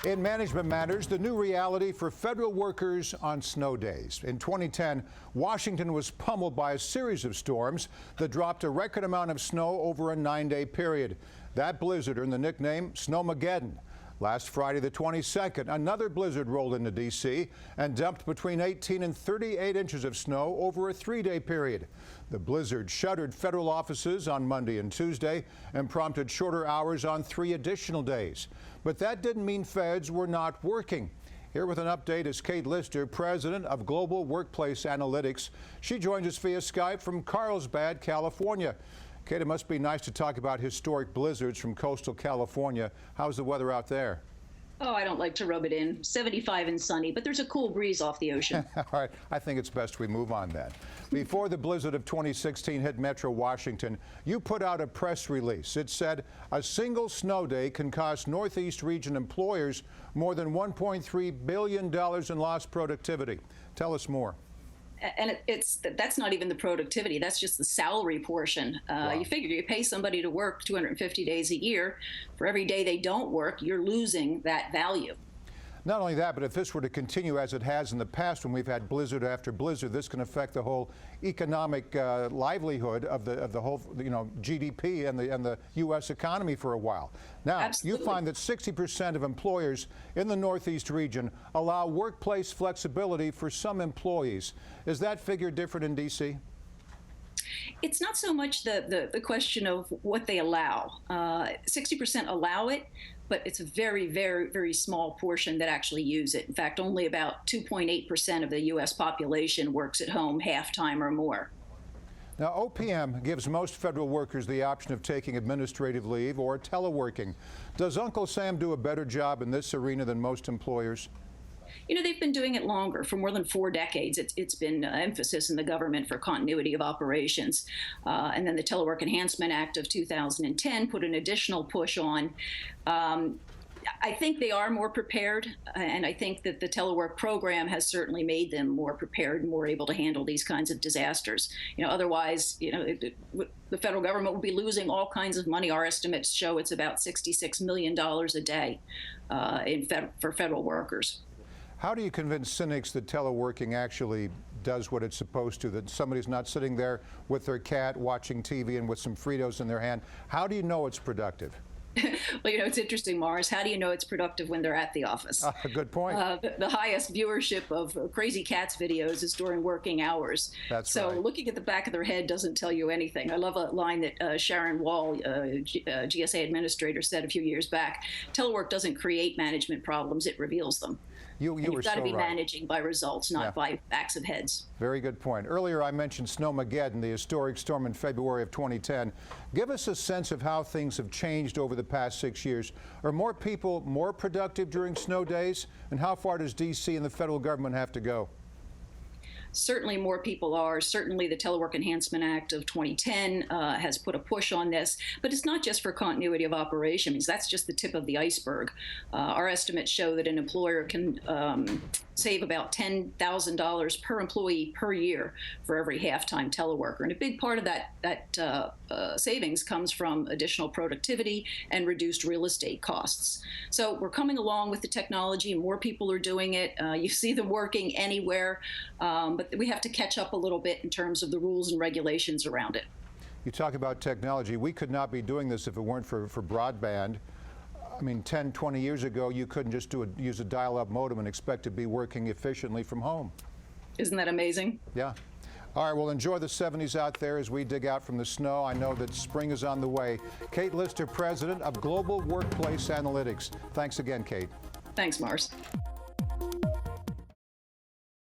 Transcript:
In management matters, the new reality for federal workers on snow days. In 2010, Washington was pummeled by a series of storms that dropped a record amount of snow over a 9-day period. That blizzard earned the nickname Snowmageddon. Last Friday, the 22nd, another blizzard rolled into D.C. and dumped between 18 and 38 inches of snow over a 3-day period. The blizzard shuttered federal offices on Monday and Tuesday and prompted shorter hours on 3 additional days. But that didn't mean feds were not working. Here with an update is Kate Lister, president of Global Workplace Analytics. She joins us via Skype from Carlsbad, California. Kate, it must be nice to talk about historic blizzards from coastal California. How's the weather out there? Oh, I don't like to rub it in. 75 and sunny, but there's a cool breeze off the ocean. All right, I think it's best we move on then. Before the blizzard of 2016 hit Metro Washington, you put out a press release. It said a single snow day can cost Northeast region employers more than $1.3 billion in lost productivity. Tell us more. And that's not even the productivity. That's just the salary portion. Wow. You figure you pay somebody to work 250 days a year. For every day they don't work, you're losing that value. Not only that, but if this were to continue as it has in the past when we've had blizzard after blizzard, this can affect the whole economic livelihood of the whole, GDP and the U.S. economy for a while. Now, Absolutely. You find that 60% of employers in the Northeast region allow workplace flexibility for some employees. Is that figure different in D.C.? It's not so much the question of what they allow. 60% allow it, but it's a very, very, very small portion that actually use it. In fact, only about 2.8% of the U.S. population works at home half-time or more. Now, OPM gives most federal workers the option of taking administrative leave or teleworking. Does Uncle Sam do a better job in this arena than most employers? You know, they've been doing it longer. For more than 4 decades, it's been emphasis in the government for continuity of operations. And then the Telework Enhancement Act of 2010 put an additional push on. I think they are more prepared, and I think that the telework program has certainly made them more prepared and more able to handle these kinds of disasters. Otherwise, the federal government will be losing all kinds of money. Our estimates show it's about $66 million a day for federal workers. How do you convince cynics that teleworking actually does what it's supposed to, that somebody's not sitting there with their cat watching TV and with some Fritos in their hand? How do you know it's productive? Well, it's interesting, Morris. How do you know it's productive when they're at the office? Good point. The highest viewership of Crazy Cats videos is during working hours. That's so right. Looking at the back of their head doesn't tell you anything. I love a line that Sharon Wall, GSA administrator, said a few years back. Telework doesn't create management problems, it reveals them. You've got to be managing by results, not by backs of heads. Very good point. Earlier I mentioned Snowmageddon, the historic storm in February of 2010. Give us a sense of how things have changed over the past 6 years. Are more people more productive during snow days? And how far does D.C. and the federal government have to go? Certainly more people are. Certainly the Telework Enhancement Act of 2010 has put a push on this, but it's not just for continuity of operations. That's just the tip of the iceberg. Our estimates show that an employer can save about $10,000 per employee per year for every half-time teleworker. And a big part of that savings comes from additional productivity and reduced real estate costs. So we're coming along with the technology. More people are doing it. You see them working anywhere. But we have to catch up a little bit in terms of the rules and regulations around it. You talk about technology. We could not be doing this if it weren't for broadband. I mean, 10, 20 years ago, you couldn't just use a dial-up modem and expect to be working efficiently from home. Isn't that amazing? Yeah. All right, well, enjoy the 70s out there as we dig out from the snow. I know that spring is on the way. Kate Lister, president of Global Workplace Analytics. Thanks again, Kate. Thanks, Mars.